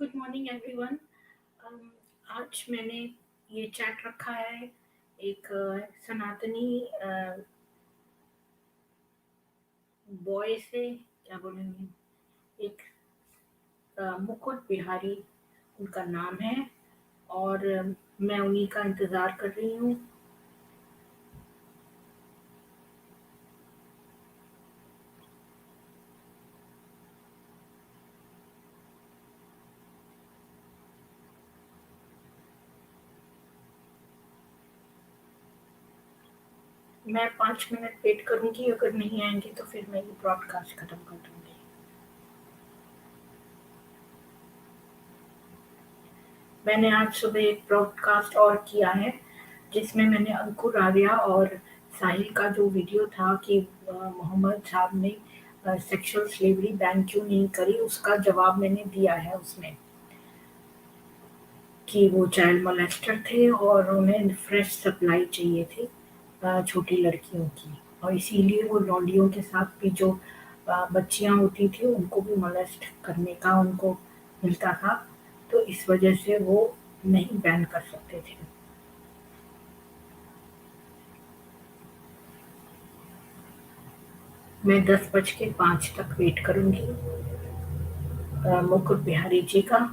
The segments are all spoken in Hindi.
Good morning everyone. आज मैंने ये चैट रखा है एक सनातनी बॉय से। क्या बोलेंगे, एक मुकुट बिहारी उनका नाम है। और मैं उन्हीं का इंतज़ार कर रही हूँ। मैं 5 मिनट वेट करूँगी, अगर नहीं आएंगे तो फिर मैं ये ब्रॉडकास्ट ख़त्म कर दूँगी। मैंने आज सुबह एक ब्रॉडकास्ट और किया है जिसमें मैंने अंकुर आर्या और साहिल का जो वीडियो था कि मोहम्मद साहब ने सेक्सुअल स्लेवरी बैन क्यों नहीं करी, उसका जवाब मैंने दिया है उसमें कि वो चाइल्ड मोलेस्टर थे और उन्हें फ्रेश सप्लाई चाहिए थी छोटी लड़कियों की, और इसीलिए वो लॉन्डियों के साथ भी जो बच्चियां होती थी उनको भी मोलेस्ट करने का उनको मिलता था, तो इस वजह से वो नहीं बैन कर सकते थे। मैं 10:05 तक वेट करूंगी मुकुट बिहारी जी का।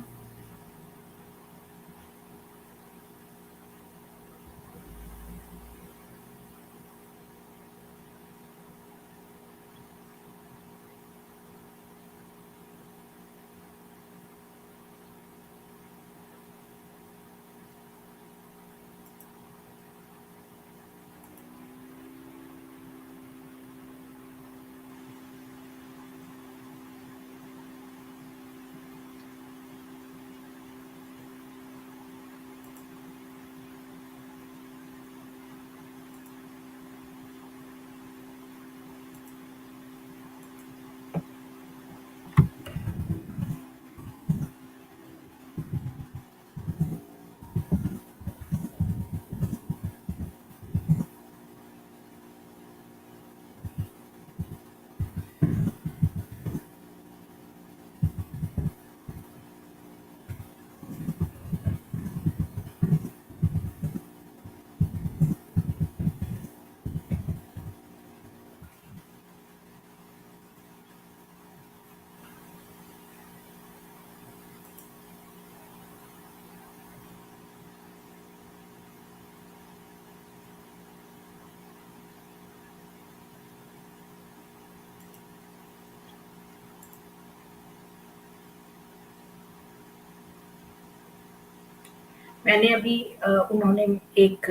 मैंने अभी उन्होंने एक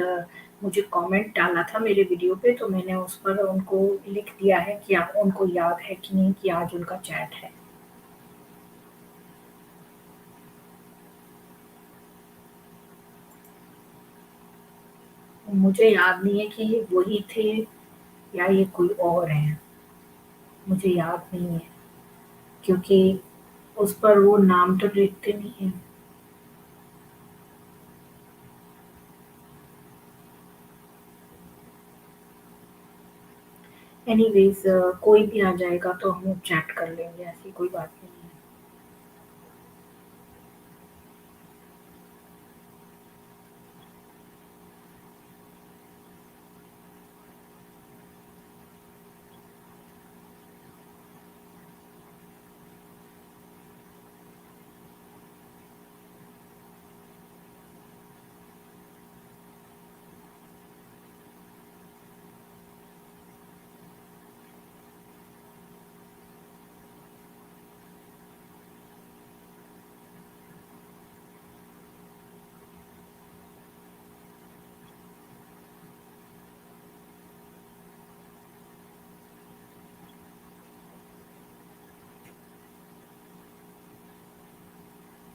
मुझे कमेंट डाला था मेरे वीडियो पे, तो मैंने उस पर उनको लिख दिया है कि आप उनको याद है कि नहीं कि आज उनका चैट है। मुझे याद नहीं है कि ये वही थे या ये कोई और हैं, मुझे याद नहीं है क्योंकि उस पर वो नाम तो लिखते नहीं है। एनीवेज कोई भी आ जाएगा तो हम चैट कर लेंगे, ऐसी कोई बात नहीं है।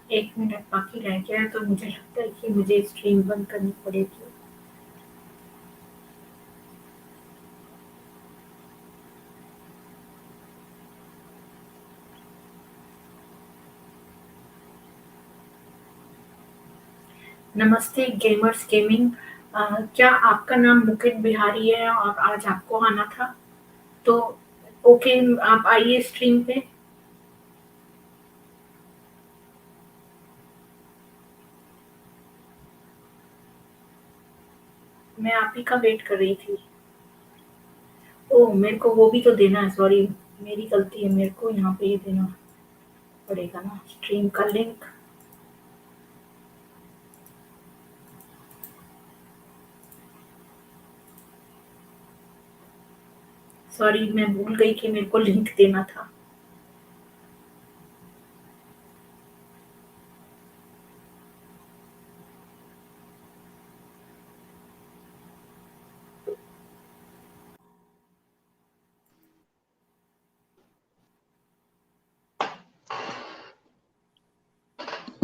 एक मिनट बाकी रह गया है तो मुझे लगता है कि मुझे स्ट्रीम बंद करनी पड़ेगी। नमस्ते गेमर्स गेमिंग। क्या आपका नाम मुकेश बिहारी है और आज आपको आना था? तो ओके, आप आइए स्ट्रीम पे। मैं आप ही का वेट कर रही थी। ओह! मेरे को वो भी तो देना है, सॉरी, मेरी गलती है, मेरे को यहाँ पे ये देना पड़ेगा ना, स्ट्रीम का लिंक। सॉरी, मैं भूल गई कि मेरे को लिंक देना था।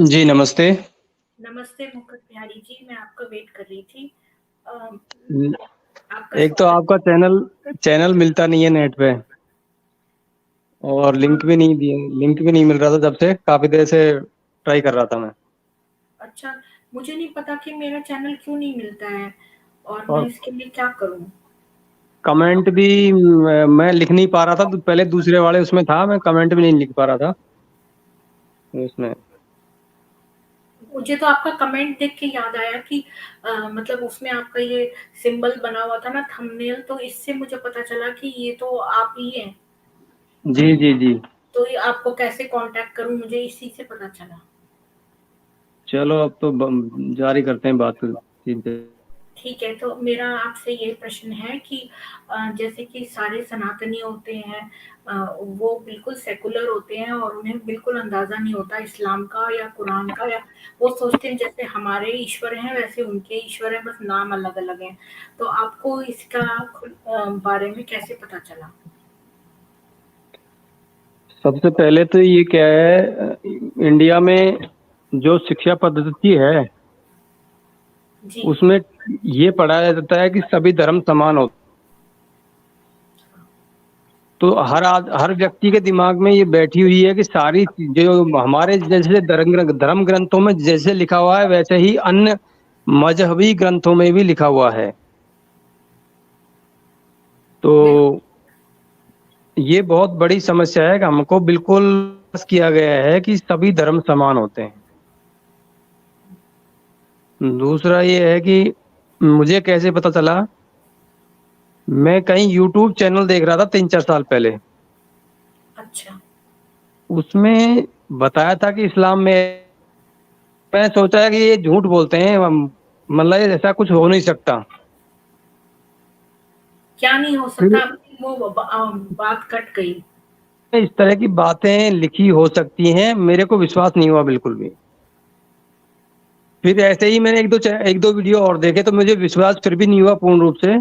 जी, नमस्ते। नमस्ते मुकुट बिहारी जी, मैं आपका वेट कर रही थी। अ, आपका एक तो स्वागत आपका चैनल चैनल मिलता नहीं है नेट पे और हाँ, लिंक भी नहीं मिल रहा था। जब से काफ़ी देर से ट्राई कर रहा था मैं। अच्छा, मुझे नहीं पता कि मेरा चैनल क्यों नहीं मिलता है और मैं और इसके लिए क्या करूँ? कमेंट भी मैं लिख नहीं पा रहा था। तो पहले दूसरे वाले उसमें था, मैं कमेंट भी नहीं लिख पा रहा था उसमें। मुझे तो आपका कमेंट देख के याद आया कि मतलब उसमें आपका ये सिंबल बना हुआ था ना, थंबनेल, तो इससे मुझे पता चला कि ये तो आप ही हैं। जी, जी, जी। तो ये आपको कैसे कॉन्टैक्ट करूँ, मुझे इसी से पता चला। चलो अब तो जारी करते हैं बात चीज़ पे। ठीक है, तो मेरा आपसे ये प्रश्न है कि जैसे कि सारे सनातनी होते हैं, वो बिल्कुल सेकुलर होते हैं और उन्हें बिल्कुल अंदाज़ा नहीं होता इस्लाम का या कुरान का, या वो सोचते हैं जैसे हमारे ईश्वर हैं वैसे उनके ईश्वर हैं, बस नाम अलग-अलग हैं। तो आपको इसका बारे में कैसे पता चला? सबसे पहले तो ये क्या है, इंडिया में जो शिक्षा पद्धति है, जी, उसमें ये पढ़ाया जाता है कि सभी धर्म समान होते। तो हर व्यक्ति के दिमाग में ये बैठी हुई है कि सारी जो हमारे जैसे धर्म ग्रंथों में जैसे लिखा हुआ है, वैसे ही अन्य मजहबी ग्रंथों में भी लिखा हुआ है। तो बिल्कुल, ये बहुत बड़ी समस्या है कि हमको बिल्कुल किया गया है कि सभी धर्म समान होते हैं। दूसरा ये है कि मुझे कैसे पता चला, मैं कहीं यूट्यूब चैनल देख रहा था 3-4 साल पहले। अच्छा, उसमें बताया था कि इस्लाम में, मैंने सोचा कि ये झूठ बोलते हैं, मतलब ऐसा कुछ हो नहीं सकता। क्या नहीं हो फिर सकता? आपकी वो बात कट गई। इस तरह की बातें लिखी हो सकती हैं, मेरे को विश्वास नहीं हुआ बिल्कुल भी। फिर ऐसे ही मैंने एक दो वीडियो और देखे, तो मुझे विश्वास फिर भी नहीं हुआ पूर्ण रूप से।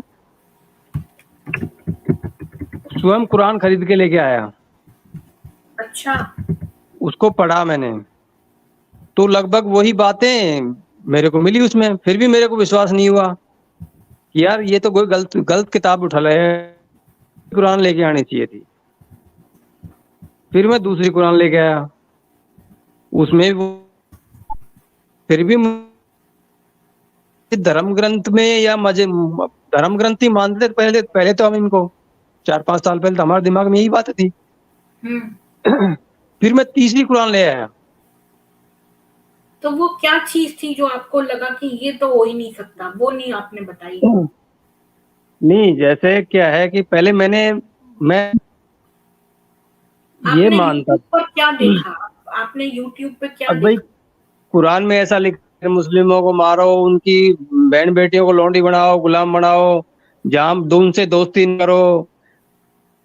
स्वयं कुरान खरीद के लेके आया, अच्छा, उसको पढ़ा मैंने, तो लगभग वही बातें मेरे को मिली उसमें। फिर भी मेरे को विश्वास नहीं हुआ कि यार ये तो कोई गलत गलत किताब उठा लाए हैं, कुरान लेके आनी चाहिए थी। फिर मैं दूसरी कुरान लेके आया, उसमें वो फिर भी धर्म ग्रंथ में या मजे धर्म ग्रंथ ही मानते थे पहले पहले तो हम इनको 4-5 साल पहले तो हमारे दिमाग में यही बात थी। हुँ। फिर मैं तीसरी कुरान ले आया। तो वो क्या चीज़ थी जो आपको लगा कि ये तो हो ही नहीं सकता, वो नहीं आपने बताई? नहीं, जैसे क्या है कि पहले मैं ये आपने मानता यूट्यूब पर क्या था। देखा? आपने यूट्यूब पे क्या अब भाई देखा? कुरान में ऐसा लिखा है, मुस्लिमों को मारो, उनकी बहन बेटियों को लौंडी बनाओ, गुलाम बनाओ, जहां उनसे दोस्ती न करो,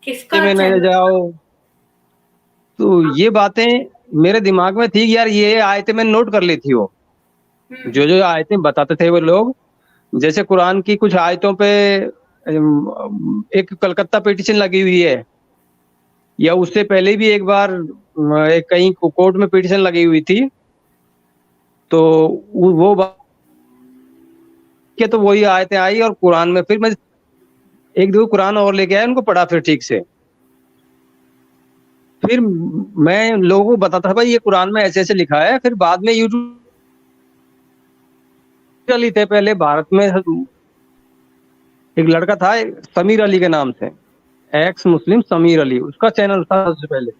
किसका में न चैनल था? जाओ। तो आप ये बातें मेरे दिमाग में थी कि यार ये आयतें मैंने नोट कर ली थी। वो हुँ, जो जो आयतें बताते थे वो लोग, जैसे कुरान की कुछ आयतों पे एक कलकत्ता पिटीशन लगी हुई है, या उससे पहले भी एक बार एक कहीं कोर्ट में पिटीशन लगी हुई थी। तो वो के तो वही आयतें आई और कुरान में फिर मैं एक दो कुरान और लेके आया, उनको पढ़ा फिर ठीक से। फिर मैं लोगों को बताता था भाई ये कुरान में ऐसे-ऐसे लिखा है। फिर बाद में यूट्यूब अली थे पहले भारत में, एक लड़का था समीर अली के नाम से, एक्स मुस्लिम समीर अली, उसका चैनल था सबसे पहले।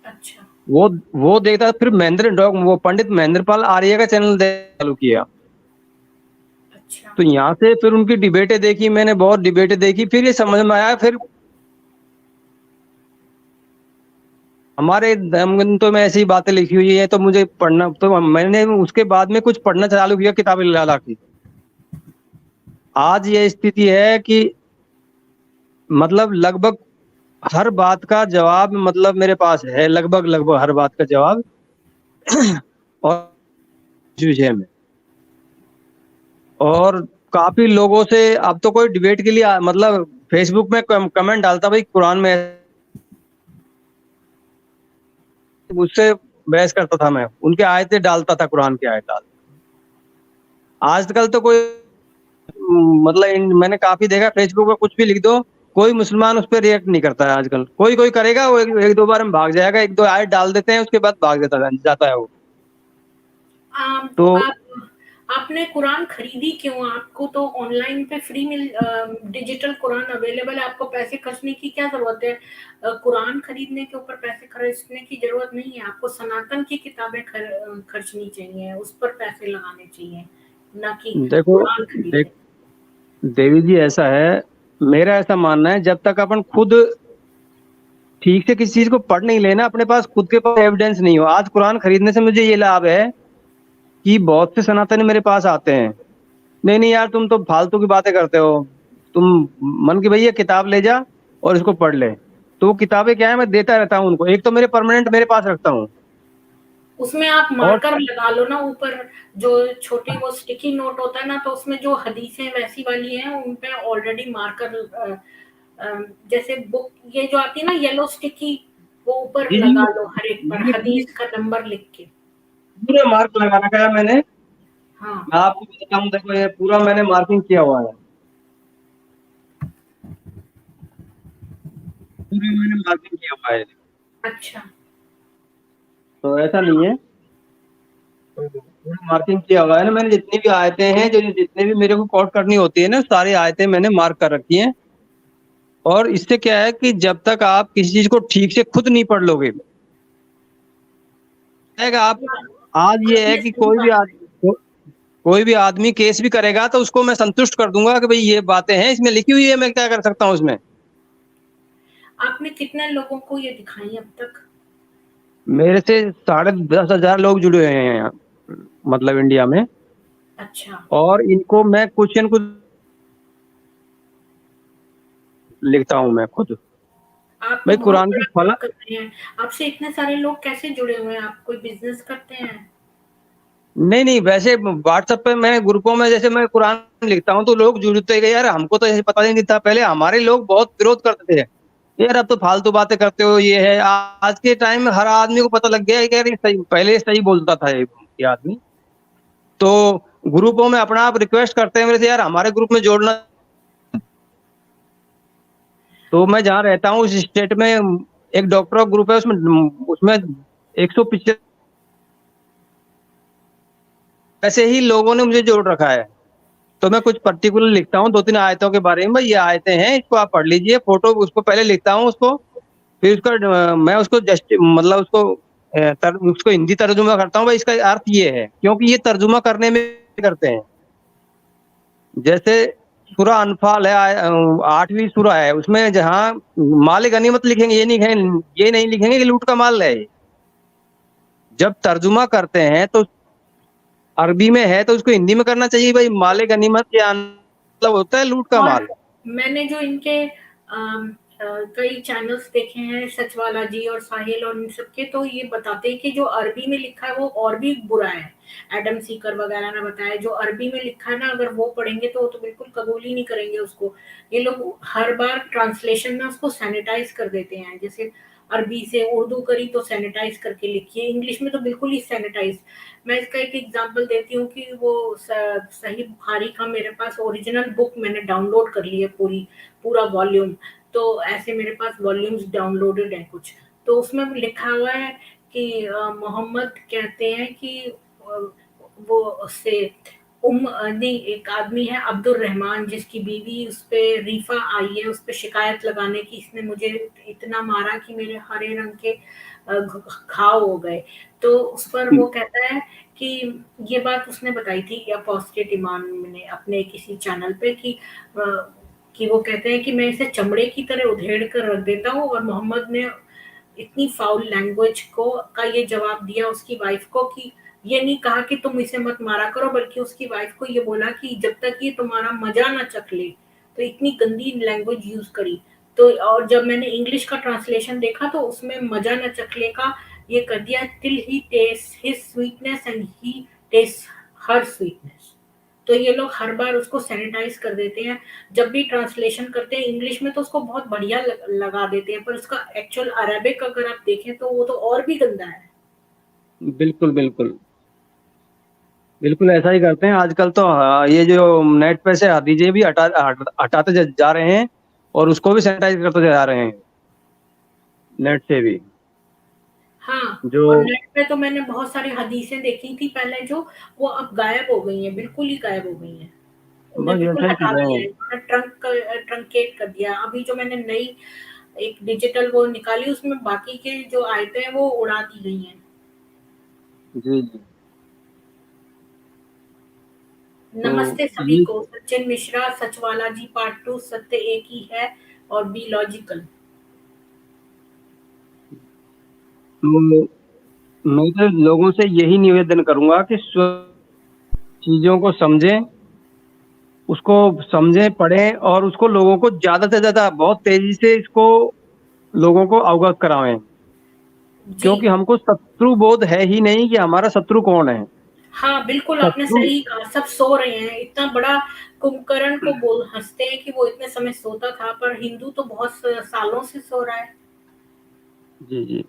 अच्छा, वो वो देखता, फिर महेंद्र डॉग वो पंडित महेंद्र पाल आर्य का चैनल चालू किया। अच्छा। तो यहाँ से फिर उनकी डिबेटें देखी मैंने, बहुत डिबेटें देखी, फिर ये समझ में आया, फिर हमारे धर्मग्रंथों में ऐसी बातें लिखी हुई है, तो मुझे पढ़ना, तो मैंने उसके बाद में कुछ पढ़ना चालू किया किताब अल्लाह की। आज ये स्थिति है कि मतलब लगभग हर बात का जवाब मतलब मेरे पास है, लगभग हर बात का जवाब और इस विषय में। और काफी लोगों से अब तो कोई डिबेट के लिए मतलब फेसबुक में कमेंट डालता, भाई कुरान में, उससे बहस करता था मैं, उनके आयतें डालता था, कुरान की आयत डाल। आजकल तो कोई मतलब मैंने काफी देखा, फेसबुक पर कुछ भी लिख दो, कोई मुसलमान उस पर रिएक्ट नहीं करता है आजकल। कोई करेगा, वो एक दो बार में भाग जाएगा, एक दो आयत डाल देते हैं, उसके बाद भाग जाता है वो। तो तो आपने कुरान खरीदी क्यों? आपको तो ऑनलाइन पे फ्री डिजिटल कुरान अवेलेबल है, आपको पैसे खर्चने की क्या जरूरत है? कुरान खरीदने के ऊपर पैसे खर्चने की जरूरत नहीं है, आपको सनातन की किताबें खर्चनी चाहिए, उस पर पैसे लगाने चाहिए, ना कि देखो, कुरान देख खरीदने। देवी जी, ऐसा है, मेरा ऐसा मानना है, जब तक अपन खुद ठीक से किसी चीज को पढ़ नहीं लेना, अपने पास खुद के पास एविडेंस नहीं हो। आज कुरान खरीदने से मुझे ये लाभ है कि बहुत से सनातनी मेरे पास आते हैं, नहीं नहीं यार, तुम तो फालतू की बातें करते हो, तुम मन की भैया किताब ले जा और इसको पढ़ ले। तो वो किताबें क्या है, मैं देता रहता हूँ उनको, एक तो मेरे परमानेंट मेरे पास रखता हूँ। उसमें आप और मार्कर लगा लो ना ऊपर, जो छोटी वो स्टिकी नोट होता है ना, तो उसमें जो हदीसें वैसी वाली हैं उन पे ऑलरेडी मार्कर, जैसे बुक ये जो आती है ना येलो स्टिकी, वो ऊपर जी जी, लगा लो हर एक पर पूरे हदीस का नंबर लिख के। पूरे मार्क लगा रखा है मैंने। हाँ। मैं आपको बताता हूँ, देखो ये पूरा मैंने मार्किंग किया हुआ है, पूरी मैंने मार्किंग किया हुआ है। अच्छा। तो ऐसा नहीं है, तो पूरा मार्किंग किया हुआ है ना मैंने, जितनी भी आयतें हैं, जो जितने भी मेरे को कोट करनी होती है ना, सारी आयतें मैंने मार्क कर रखी हैं। और इससे क्या है कि जब तक आप किसी चीज को ठीक से खुद नहीं पढ़ लोगे, आप, आज ये है आपने कि सही बात कही। कोई भी आदमी केस भी करेगा तो उसको मैं संतुष्ट कर दूंगा कि भाई ये बातें हैं इसमें लिखी हुई है, मैं क्या कर सकता हूँ इसमें। आपने कितने लोगों को ये दिखाई अब तक? मेरे से 10,500 लोग जुड़े हुए हैं यहाँ, मतलब इंडिया में। अच्छा। और इनको मैं क्वेश्चन कुछ लिखता हूँ मैं खुद, आप तो भाई बहुत कुरान की बड़ा काम फला। कर रहे हैं। आपसे इतने सारे लोग कैसे जुड़े हुए हैं? आप कोई बिजनेस करते हैं? नहीं नहीं, वैसे व्हाट्सएप पे मैं ग्रुपों में जैसे मैं कुरान लिखता हूँ तो लोग जुड़ते गए, यार हमको तो ऐसे पता नहीं था, पहले हमारे लोग बहुत विरोध करते थे, यार अब तो फालतू बातें करते हो, ये है। आज के टाइम में हर आदमी को पता लग गया है कि यार ये सही, पहले सही बोलता था ये आदमी। तो ग्रुपों में अपना आप रिक्वेस्ट करते हैं मेरे से, यार हमारे ग्रुप में जोड़ना। तो मैं जहाँ रहता हूँ उस स्टेट में एक डॉक्टर का ग्रुप है, उसमें उसमें 175 ऐसे ही लोगों ने मुझे जोड़ रखा है। तो मैं कुछ पर्टिकुलर लिखता हूँ, दो तीन आयतों के बारे में, भाई ये आयतें हैं, इसको आप पढ़ लीजिए, फोटो उसको पहले लिखता हूँ उसको, फिर उसका मैं उसको जस्ट मतलब उसको उसको हिंदी तर्जुमा करता हूँ, भाई इसका अर्थ ये है, क्योंकि ये तर्जुमा करने में करते हैं। जैसे सूरा अनफाल है, 8वीं सूरा है, उसमें जहाँ माल गनीमत लिखेंगे, ये नहीं लिखेंगे कि लूट का माल है। जब तर्जुमा करते हैं तो अरबी में है तो उसको हिंदी में करना चाहिए, भाई माल गनीमत क्या मतलब होता है, लूट का और माल। मैंने जो इनके कई चैनल्स देखे हैं, सचवाला जी और साहिल और इन सबके, तो ये बताते हैं कि जो अरबी में लिखा है वो और भी बुरा है। एडम सीकर वगैरह ने बताया, जो अरबी में लिखा है ना, अगर वो पढ़ेंगे तो वो तो बिल्कुल कबूल ही नहीं करेंगे उसको। ये लोग हर बार ट्रांसलेशन में उसको सैनिटाइज कर देते हैं, जैसे अरबी से उर्दू करी तो सैनिटाइज करके लिखिए, इंग्लिश में तो बिल्कुल ही सैनिटाइज। मैं इसका एक एग्जांपल देती हूँ कि वो सही बुखारी का मेरे पास ओरिजिनल बुक मैंने डाउनलोड कर ली है, पूरा वॉल्यूम। तो ऐसे मेरे पास वॉल्यूम्स डाउनलोडेड हैं कुछ। तो उसमें लिखा हुआ है कि मोहम्मद कहते हैं कि वो उससे नहीं, एक आदमी है अब्दुल रहमान, जिसकी बीवी उस पे रीफा आई है उस पे शिकायत लगाने की, इसने मुझे इतना मारा कि मेरे हरे रंग के घाव हो गए। तो उस पर वो कहता है कि ये बात उसने बताई थी अपोस्टेट इमाम ने अपने किसी चैनल पे कि वो कहते हैं कि मैं इसे चमड़े की तरह उधेड़ कर रख देता हूँ, और मोहम्मद ने इतनी फाउल लैंग्वेज को का ये जवाब दिया उसकी वाइफ को कि ये नहीं कहा कि तुम इसे मत मारा करो, बल्कि उसकी वाइफ को ये बोला कि जब तक ये तुम्हारा मजा ना चख ले, तो इतनी गंदी लैंग्वेज यूज करी। तो और जब मैंने इंग्लिश का ट्रांसलेशन देखा तो उसमें मजा न चखले का ये कर दिया, till he taste his sweetness and he taste her sweetness. तो ये लोग हर बार उसको सैनिटाइज कर देते हैं, जब भी ट्रांसलेशन करते हैं इंग्लिश में तो उसको बहुत बढ़िया लगा देते हैं, पर उसका एक्चुअल अरेबिक अगर आप देखें तो वो तो और भी गंदा है। बिल्कुल बिल्कुल बिल्कुल ऐसा ही करते हैं आजकल तो। ये जो नेट पे से हदीजे भी हटाते जा रहे हैं, और उसको भी सैनिटाइज करते जा रहे हैं नेट से भी। हाँ, जो और नेट पे तो मैंने बहुत सारी हदीसें देखी थी पहले, जो वो अब गायब हो गई हैं, बिल्कुल ही गायब हो गई हैं। उन्हें बस बिल्कुल ऐसा ही कर हटा रहे दिया हैं। है, उन्होंने ट्रंकेट कर दिया। अभी जो मैंने नई एक डिजिटल वो निकाली, उसमें बाकी के जो आयतें हैं वो उड़ा दी गई हैं। जी जी। तो नमस्ते सभी ये को, सचिन मिश्रा, सचवाला जी पार्ट 2, सत्य एक ही है और बी लॉजिकल। तो मैं तो लोगों से यही निवेदन करूंगा कि चीजों को समझें, उसको समझें, पढ़ें, और उसको लोगों को ज्यादा से ज्यादा बहुत तेजी से इसको लोगों को अवगत करावें। जी, क्योंकि हमको शत्रु बोध है ही नहीं कि हमारा शत्रु कौन है। हाँ, बिल्कुल आपने शत्रु सही कहा, सब सो रहे हैं। इतना बड़ा कुंभकर्ण को बोल हँसते हैं कि वो इतने समय सोता था, पर हिंदू तो बहुत सालों से सो रहा है। जी जी।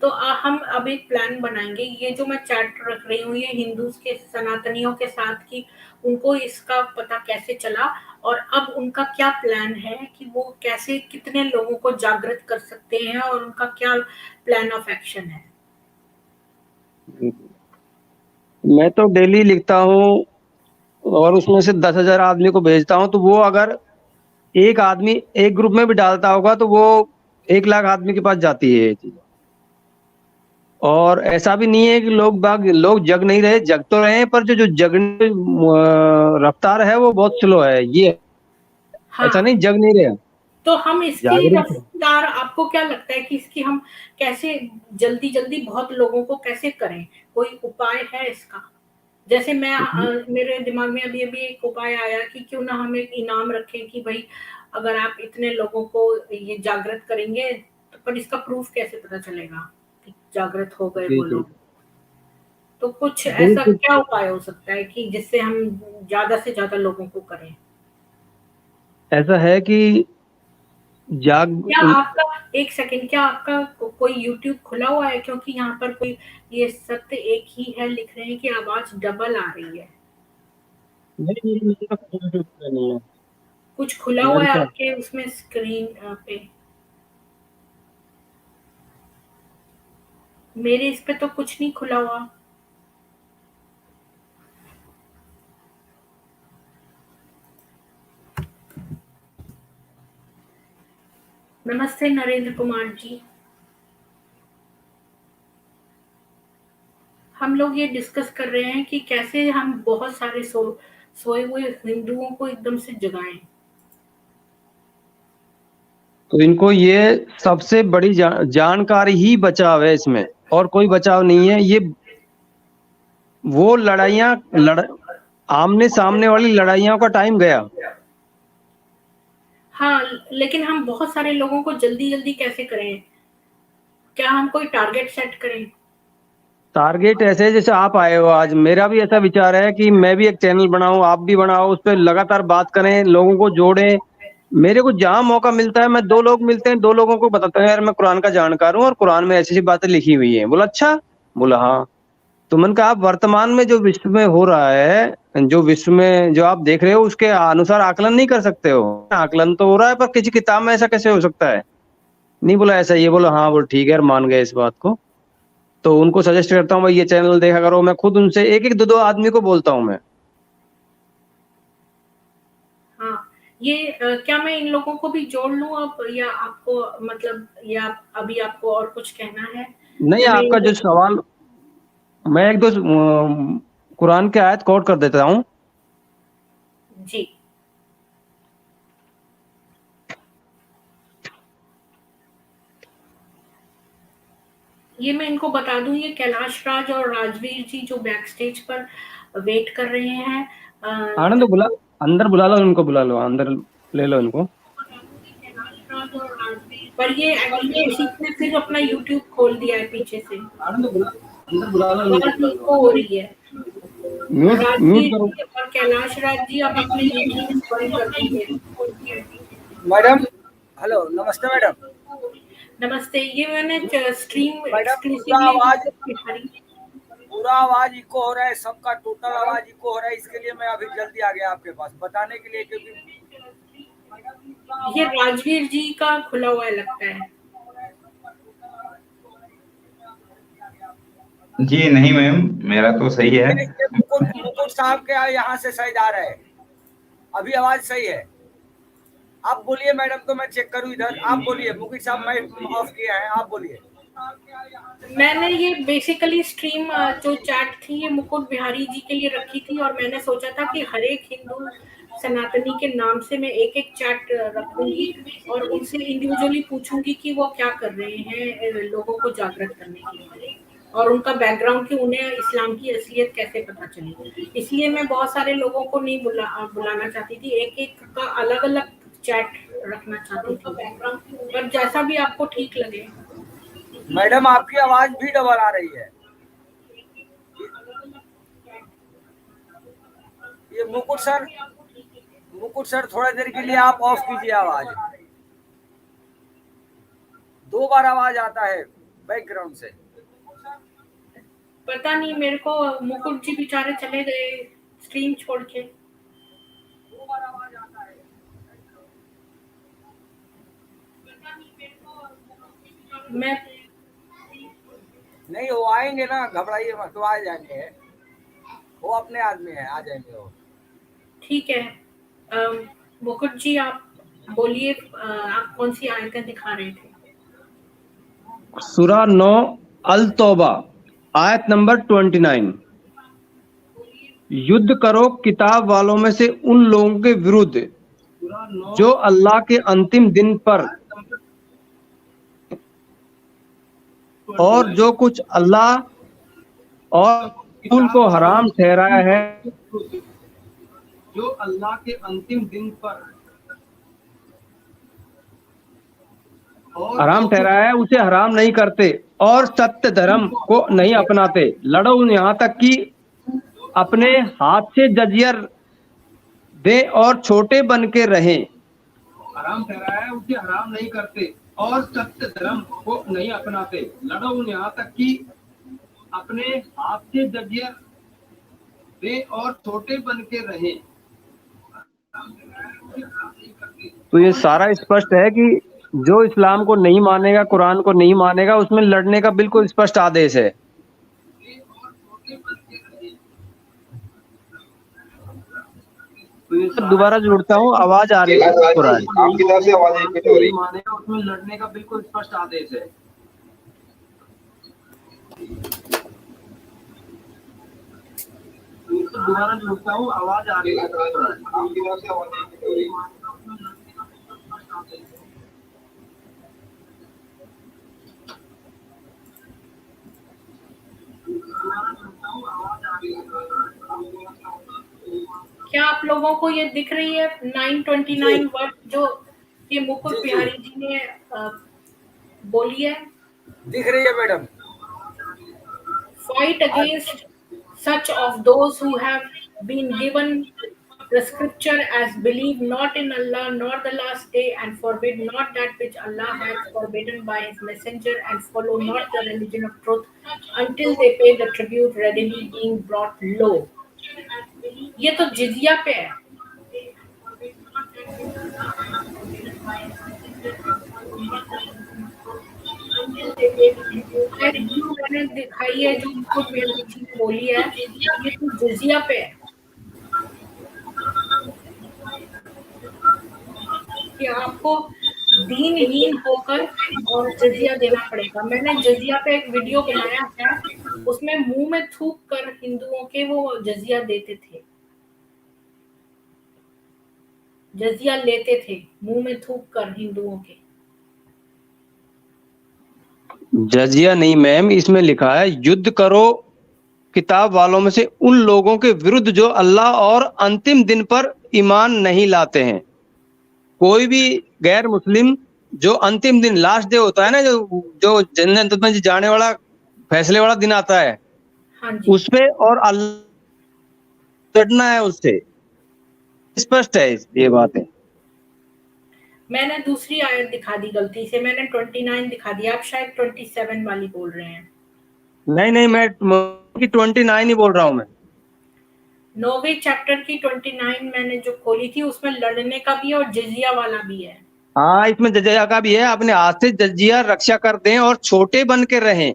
तो हम अब एक प्लान बनाएँगे, ये जो मैं चैट रख रही हूँ, ये हिंदूज़ के सनातनियों के साथ, कि उनको इसका पता कैसे चला और अब उनका क्या प्लान है कि वो कैसे कितने लोगों को जागृत कर सकते हैं और उनका क्या प्लान ऑफ एक्शन है। मैं तो डेली लिखता हूँ, और उसमें से 10,000 आदमी को भेजता हूँ, तो वो अगर एक आदमी एक ग्रुप में भी डालता होगा तो वो 1 लाख आदमी के पास जाती है ये चीज। और ऐसा भी नहीं है कि लोग जग नहीं रहे, जग तो रहे हैं, पर जो जो जगने रफ्तार है वो बहुत स्लो है ये। ऐसा हाँ, नहीं जग नहीं रहे, तो हम इसकी जागरूक है। रफ्तार, आपको क्या लगता है कि इसकी हम कैसे जल्दी-जल्दी बहुत लोगों को कैसे करें? कोई उपाय है इसका? जैसे मेरे दिमाग में अभी-अभी एक उपाय आया कि क्यों ना हम एक इनाम रखें कि भई अगर आप इतने लोगों को ये जागृत करेंगे, तो पर इसका प्रूफ़ कैसे पता चलेगा कि जागृत हो गए जी वो जी। लोग? तो कुछ ऐसा बिल्कुल क्या उपाय हो सकता है कि जिससे हम ज़्यादा से ज़्यादा लोगों को करें? ऐसा है कि जाग क्या आपका, एक सेकंड, क्या आपका कोई यूट्यूब खुला हुआ है? क्योंकि यहाँ पर कोई ये सत्य एक ही है लिख रहे हैं कि आवाज़ डबल आ रही है। नहीं, मेरा कोई नहीं है। कुछ खुला हुआ मेरे है पास आपके उसमें स्क्रीन पे? मेरे इस पे तो कुछ नहीं खुला हुआ। नमस्ते नरेंद्र कुमार जी। हम लोग ये डिस्कस कर रहे हैं कि कैसे हम बहुत सारे सोए हुए हिंदुओं को एकदम से जगाएं। तो इनको ये सबसे बड़ी जानकारी ही बचाव है इसमें, और कोई बचाव नहीं है। ये वो लड़ाइयाँ आमने सामने वाली लड़ाइयों का टाइम गया। हाँ, लेकिन हम बहुत सारे लोगों को जल्दी-जल्दी कैसे करें? क्या हम कोई टारगेट सेट करें? टारगेट ऐसे जैसे आप आए हो आज, मेरा भी ऐसा विचार है कि मैं भी एक चैनल बनाऊं, आप भी बनाओ, उस पर लगातार बात करें, लोगों को जोड़ें। मेरे को जहां मौका मिलता है, मैं 2 लोग मिलते हैं, 2 लोगों को बताता हूँ, यार मैं कुरान का जानकार हूँ और कुरान में ऐसी ऐसी बातें लिखी हुई हैं। बोला अच्छा। बोला हाँ। तो मैंने कहा आप वर्तमान में जो विश्व में हो रहा है, जो विश्व में जो आप देख रहे हो, उसके अनुसार आकलन नहीं कर सकते हो। आकलन तो हो रहा है, पर किसी किताब में ऐसा कैसे हो सकता है? नहीं, बोला ऐसा ही है। बोला हाँ। बोल ठीक है यार, मान गए इस बात को। तो उनको सजेस्ट करता हूँ भाई ये चैनल देखा करो। मैं खुद उनसे एक एक दो दो आदमी को बोलता हूँ मैं। ये क्या मैं इन लोगों को भी जोड़ लूँ अब, या आपको मतलब, या अभी आपको और कुछ कहना है? नहीं, या मैं आपका जो सवाल, मैं एक दो कुरान के आयत कोट कर देता हूँ। जी। ये मैं इनको बता दूं, ये कैलाश राज और राजवीर जी जो बैक स्टेज पर वेट कर रहे हैं। आनंद बुला, अंदर बुला लो उनको, बुला लो अंदर, ले लो इनको। पर ये एक्चुअली किसी ने फिर अपना यूट्यूब खोल दिया है पीछे से, आनंद बुला, अंदर बुला लो इनको, आवाज बुला इको हो रही है। लो। म्यूट म्यूट राजवीर करो। जी और कैलाश राज जी, आप अपने यूट्यूब बंद कर दीजिए। मैडम, हेलो, नमस्ते मैडम। नमस्ते, ये मैंने stream madam, exclusively Mukut Bihari. पूरा आवाज इको हो रहा है, सबका टोटल आवाज इको हो रहा है। इसके लिए मैं अभी जल्दी आ गया आपके पास बताने के लिए, क्योंकि ये राजवीर जी का खुला हुआ है लगता है। जी नहीं मैम, मेरा तो सही है। ये मुकुट साहब के यहाँ से सही जा रहा है, अभी आवाज सही है। आप बोलिए मैडम, तो मैं चेक करूँ इधर। आप बोलिए मुकुट साहब, मैं ऑफ किया है, आप बोलिए। मैंने ये बेसिकली स्ट्रीम जो चैट थी ये मुकुट बिहारी जी के लिए रखी थी, और मैंने सोचा था कि हर एक हिंदू सनातनी के नाम से मैं एक एक चैट रखूंगी और उनसे इंडिविजुअली पूछूंगी कि वो क्या कर रहे हैं लोगों को जागृत करने के लिए, और उनका बैकग्राउंड कि उन्हें इस्लाम की असलियत कैसे पता चली। इसलिए मैं बहुत सारे लोगों को नहीं बुलाना चाहती थी, एक एक का अलग अलग चैट रखना चाहती थी, पर जैसा भी आपको ठीक लगे। मैडम, आपकी आवाज भी डबल आ रही है। ये मुकुट सर थोड़ा देर के लिए आप ऑफ कीजिए आवाज। 2 बार आवाज आता है बैकग्राउंड से। पता नहीं मेरे को, मुकुट जी बेचारे चले गए स्ट्रीम छोड़ के। मैं नहीं, वो आएंगे ना, घबराइए मत, तो आ जाएंगे। वो अपने आदमी है, आ जाएंगे वो। ठीक है। मुकुट जी आप बोलिए, आप कौन सी आयतें दिखा रहे थे? सूरा 9 अल तौबा आयत नंबर 29। युद्ध करो किताब वालों में से उन लोगों के विरुद्ध जो अल्लाह के अंतिम दिन पर और जो कुछ अल्लाह और रसूल को हराम ठहराया है, जो अल्लाह के अंतिम दिन पर हराम ठहराया है उसे हराम नहीं करते और सत्य धर्म को नहीं अपनाते। लड़ो यहाँ तक कि अपने हाथ से जजिया दे और छोटे बन के रहें। हराम ठहराया है उसे हराम नहीं करते और सत्य धर्म को नहीं अपनाते। लड़ो यहाँ तक कि अपने हाथ से जजिया दे और छोटे बन के रहें। तो ये सारा स्पष्ट है कि जो इस्लाम को नहीं मानेगा, कुरान को नहीं मानेगा, उसमें लड़ने का बिल्कुल स्पष्ट आदेश है। दोबारा जोड़ता हूँ, आवाज आ रही है कुरान आपकी तरफ से आवाज कुछ हो रही है। मानेगा उसमें लड़ने का बिल्कुल स्पष्ट आदेश है। दोबारा जोड़ता हूँ, आवाज आ रही है आपकी तरफ से आवाज कुछ हो रही है। क्या आप लोगों को ये दिख रही है 929 वर्ड जो ये मुकुट बिहारी जी ने बोली है? दिख रही है madam. Fight against such of those who have been given the scripture as believe not in Allah nor the last day, and forbid not that which Allah hath forbidden by his messenger, and follow not the religion of truth until they pay the tribute readily being brought low। ये तो जिजिया पे है। मैंने दिखाई है जो मुकुट बिहारी जी ने बोली है, ये तो जिजिया पे है। कि आपको दीनहीन होकर और जजिया देना पड़ेगा। मैंने जजिया पे एक वीडियो बनाया है, उसमें मुंह में थूक कर हिंदुओं के वो जजिया देते थे, जजिया लेते थे मुंह में थूक कर हिंदुओं के। जजिया नहीं मैम, इसमें लिखा है युद्ध करो किताब वालों में से उन लोगों के विरुद्ध जो अल्लाह और अंतिम दिन पर ईमान नहीं लाते हैं। कोई भी गैर मुस्लिम जो अंतिम दिन लास्ट डे होता है ना, जो जन्नत में जाने वाला फैसले वाला दिन आता है, हाँ जी, उस पे और अल्लाह लड़ना है उससे, स्पष्ट है ये बातें। मैंने दूसरी आयत दिखा दी गलती से, मैंने 29 दिखा दिया, आप शायद 27 वाली बोल रहे हैं। नहीं मैं 29 ही बोल रहा हूँ मैं। 9वें चैप्टर की 29 मैंने जो खोली थी, उसमें लड़ने का भी है और जजिया वाला भी है। हाँ, इसमें जजिया का भी है, अपने हाथ से जजिया रक्षा कर दें और छोटे बन के रहें।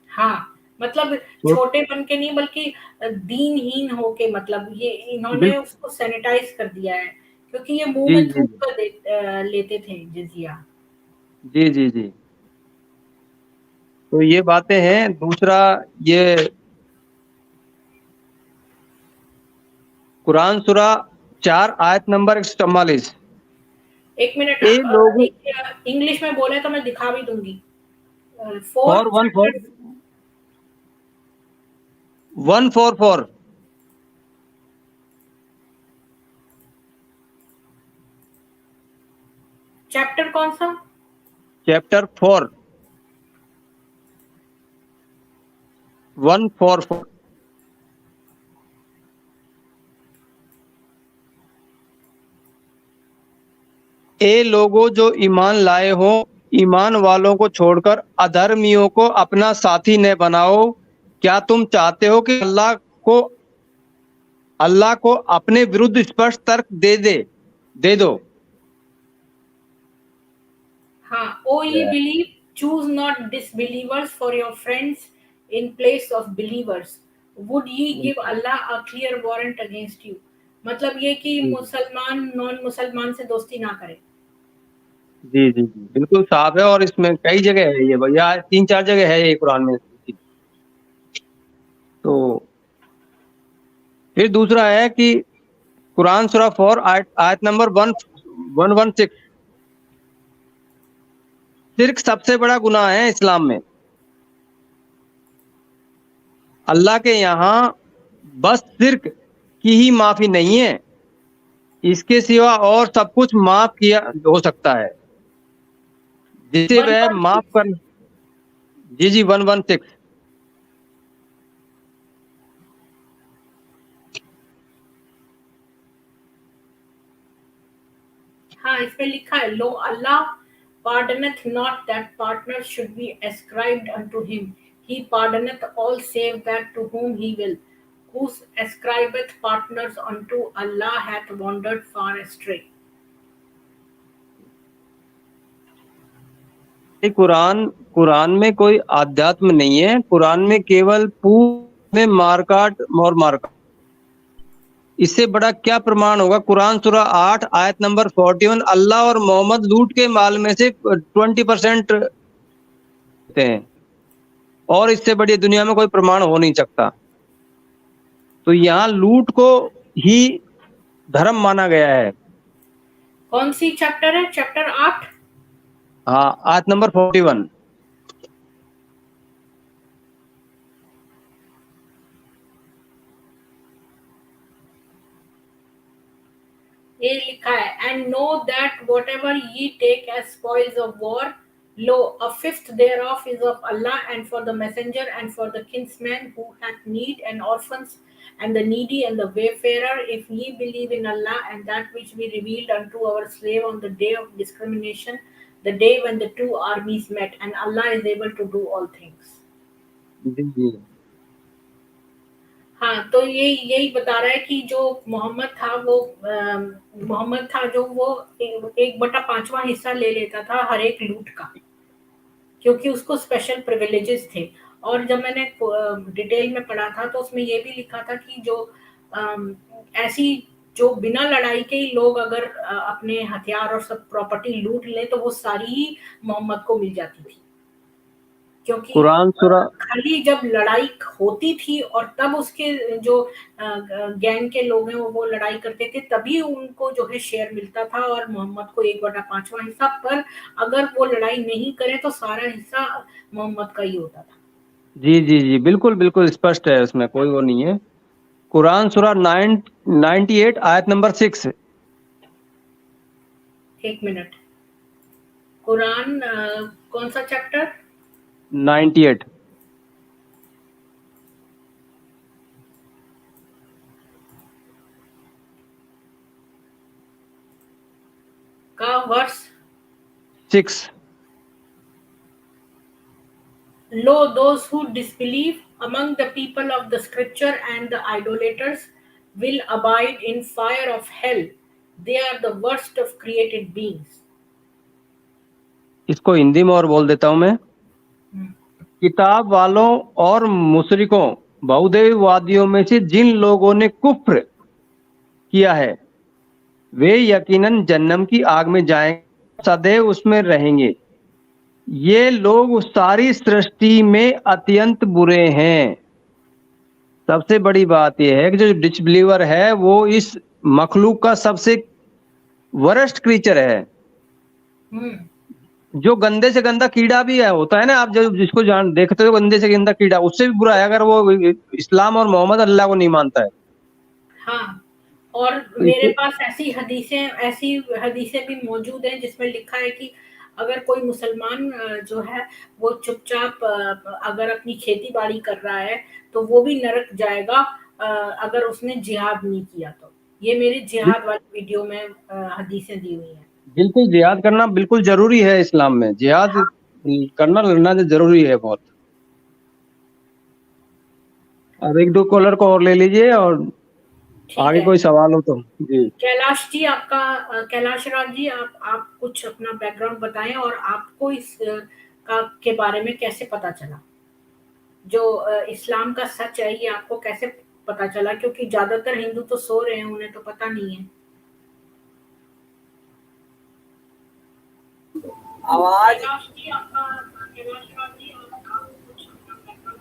हाँ, मतलब छोटे बन के नहीं बल्कि दीनहीन होके, मतलब ये इन्होंने उसको सैनिटाइज कर दिया है, क्योंकि ये मुंह जी में जी थूक कर लेते थे जजिया। जी जी जी। तो ये बातें हैं। दूसरा, ये कुरान सूरा 4 आयत नंबर 144। एक मिनट, ए लोग इंग्लिश में बोले तो मैं दिखा भी दूंगी। फॉर 144 चैप्टर कौन सा? चैप्टर 4 144। ए लोगों जो ईमान लाए हो, ईमान वालों को छोड़कर अधर्मियों को अपना साथी न बनाओ। क्या तुम चाहते हो कि अल्लाह को अपने विरुद्ध स्पष्ट तर्क दे दो। हाँ, ओ ye believe, choose not disbelievers for your friends in place of believers. Would ye give Allah a clear warrant against you? मतलब ये कि मुसलमान नॉन मुसलमान से दोस्ती ना करे। जी जी जी, बिल्कुल साफ है, और इसमें कई जगह है ये भैया, 3-4 जगह है ये कुरान में। तो फिर दूसरा है कि कुरान सूरा 4 आयत नंबर 116। शिर्क सबसे बड़ा गुनाह है इस्लाम में। अल्लाह के यहाँ बस शिर्क की ही माफी नहीं है, इसके सिवा और सब कुछ माफ किया हो सकता है, जिसे वह माफ कर। जी जी 116। हाँ, इस पे लिखा है, लो अल्लाह pardoneth not that partners should be ascribed unto him. He pardoneth all save that to whom he will. Who ascribeth partners unto Allah hath wandered far astray. Quran में कोई आध्यात्म नहीं है, कुरान में केवल पूरे मारकाट और मारकाट। इससे बड़ा क्या प्रमाण होगा? कुरान सूरा 8 आयत नंबर 41, अल्लाह और मोहम्मद लूट के माल में से 20% देते हैं, और इससे बड़ी दुनिया में कोई प्रमाण हो नहीं सकता। तो यहाँ लूट को ही धर्म माना गया है। कौन सी चैप्टर है? चैप्टर 8? हाँ, आयत नंबर 41। ये लिखा है, and know that whatever ye take as spoils of war, lo, a fifth thereof is of Allah and for the messenger and for the kinsman who hath need and orphans and the needy and the wayfarer, if ye believe in Allah and that which we revealed unto our slave on the day of discrimination, the day when the two armies met, and Allah is able to do all things. जी जी हाँ, तो ये यही बता रहा है कि जो मोहम्मद था जो वो 1/5वां हिस्सा ले लेता था हर एक लूट का, क्योंकि उसको स्पेशल प्रिविलेजेस थे। और जब मैंने डिटेल में पढ़ा था तो उसमें ये भी लिखा था कि जो ऐसी जो बिना लड़ाई के ही लोग अगर अपने हथियार और सब प्रॉपर्टी लूट लें तो वो सारी ही मोहम्मद को मिल जाती थी, क्योंकि कुरान सूरा खाली जब लड़ाई होती थी और तब उसके जो गैंग के लोग हैं वो लड़ाई करते थे, तभी उनको जो है शेयर मिलता था और मोहम्मद को 1/5वां हिस्सा। पर अगर वो लड़ाई नहीं करे तो सारा हिस्सा मोहम्मद का ही होता था। जी जी जी, बिल्कुल बिल्कुल स्पष्ट है, उसमें कोई वो नहीं है। कुरान सूरा 98 आयत नंबर 6। 1 मिनट, कुरान कौन सा चैप्टर? 98। का verse 6। Lo, those who disbelieve among the people of the scripture and the idolaters will abide in fire of hell. They are the worst of created beings. इसको हिंदी में और बोल देता हूं मैं। हम्म, किताब वालों और मुशरिकों बहुदेववादियों में से जिन लोगों ने कुफ्र किया है वे यकीनन जन्नम की आग में जाएंगे, सदैव उसमें रहेंगे। ये लोग उस सारी सृष्टि में अत्यंत बुरे हैं। सबसे बड़ी बात यह है कि जो डिसबिलीवर है वो इस मखलूक का सबसे वरस्ट क्रीचर है। हम्म, जो गंदे से गंदा कीड़ा भी है, होता है ना, आप जो जिसको जान देखते हो गंदे से गंदा कीड़ा, उससे भी बुरा है अगर वो इस्लाम और मोहम्मद अल्लाह को नहीं मानता है। हाँ, और तो मेरे इससे पास ऐसी हदीसें भी मौजूद हैं जिसमें लिखा है कि अगर कोई मुसलमान जो है वो चुपचाप अगर अपनी खेती बाड़ी कर रहा है तो वो भी नरक जाएगा अगर उसने जिहाद नहीं किया तो। ये मेरी जिहाद वाली वीडियो में हदीसें दी हुई हैं। बिल्कुल जिहाद करना बिल्कुल जरूरी है इस्लाम में। जिहाद करना, लड़ना तो जरूरी है बहुत। अब 1-2 कॉलर को और ले लीजिए और ठीक आगे है, कोई सवाल हो तो। जी, कैलाश जी आपका कैलाश राज जी आप कुछ अपना बैकग्राउंड बताएं और आपको इस का के बारे में कैसे पता चला, जो इस्लाम का सच है ये आपको कैसे पता चला? क्योंकि ज्यादातर हिंदू तो सो रहे हैं, उन्हें तो पता नहीं है। आवाज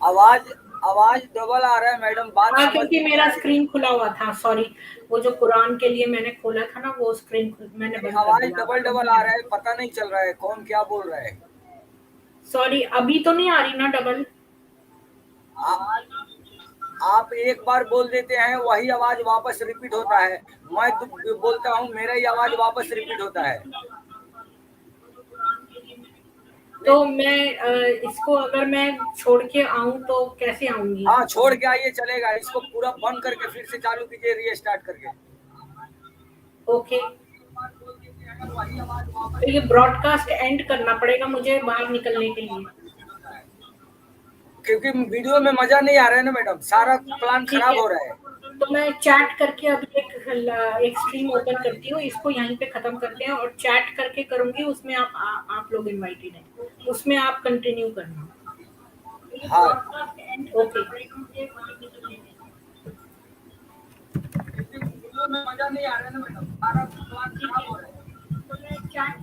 आवाज आवाज डबल आ रहा है मैडम, बात हाँ, समझ क्योंकि में नहीं मेरा आ रही। स्क्रीन खुला हुआ था, सॉरी। वो जो कुरान के लिए मैंने खोला था ना वो स्क्रीन मैंने बंद कर आवाज दिया। डबल डबल आ रहा है, पता नहीं चल रहा है कौन क्या बोल रहा है। सॉरी, अभी तो नहीं आ रही ना डबल? आप एक बार बोल देते हैं वही आवाज वापस रिपीट होता है, मैं बोलता हूँ मेरा ही आवाज वापस रिपीट होता है। तो मैं इसको अगर मैं छोड़ के आऊं तो कैसे आऊंगी? हाँ, छोड़ के आइए, चलेगा। इसको पूरा बंद करके फिर से चालू कीजिए, रीस्टार्ट करके। ओके, तो ये ब्रॉडकास्ट एंड करना पड़ेगा मुझे बाहर निकलने के लिए? क्योंकि वीडियो में मजा नहीं आ रहा है ना मैडम, सारा प्लान ठीक खराब है, हो रहा है। तो मैं चैट करके अभी एक स्ट्रीम ओपन करती हूँ, इसको यहीं पे खत्म करते हैं और चैट करके करूंगी, उसमें आप लोग इनवाइटेड हैं, उसमें आप कंटिन्यू करना। हाँ, ओके, वीडियो में मजा नहीं आ रहा है ना मैडम, सारा प्लान खराब हो रहा है। तो मैं चैट